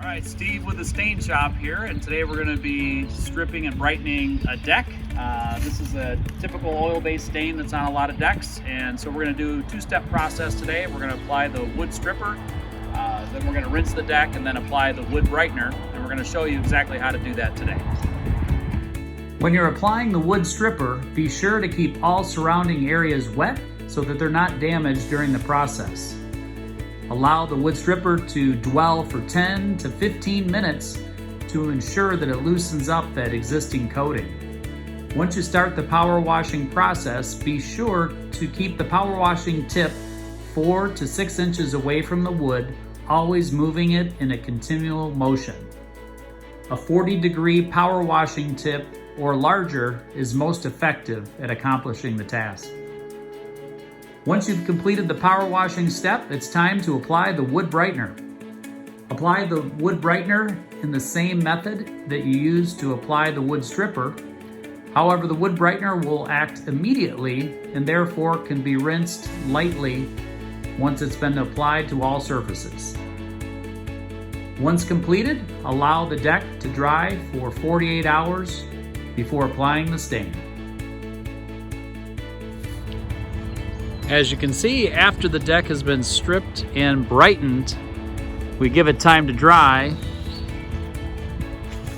Alright, Steve with the Stain Shop here, and today we're going to be stripping and brightening a deck. This is a typical oil-based stain that's on a lot of decks, and so we're going to do a two-step process today. We're going to apply the wood stripper, then we're going to rinse the deck, and then apply the wood brightener, and we're going to show you exactly how to do that today. When you're applying the wood stripper, be sure to keep all surrounding areas wet so that they're not damaged during the process. Allow the wood stripper to dwell for 10 to 15 minutes to ensure that it loosens up that existing coating. Once you start the power washing process, be sure to keep the power washing tip 4 to 6 inches away from the wood, always moving it in a continual motion. A 40-degree power washing tip or larger is most effective at accomplishing the task. Once you've completed the power washing step, it's time to apply the wood brightener. Apply the wood brightener in the same method that you used to apply the wood stripper. However, the wood brightener will act immediately and therefore can be rinsed lightly once it's been applied to all surfaces. Once completed, allow the deck to dry for 48 hours before applying the stain. As you can see, after the deck has been stripped and brightened, we give it time to dry.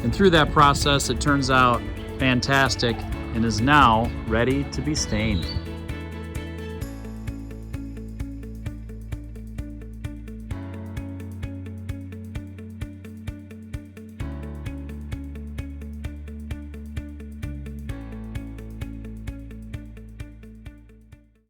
And through that process, it turns out fantastic and is now ready to be stained.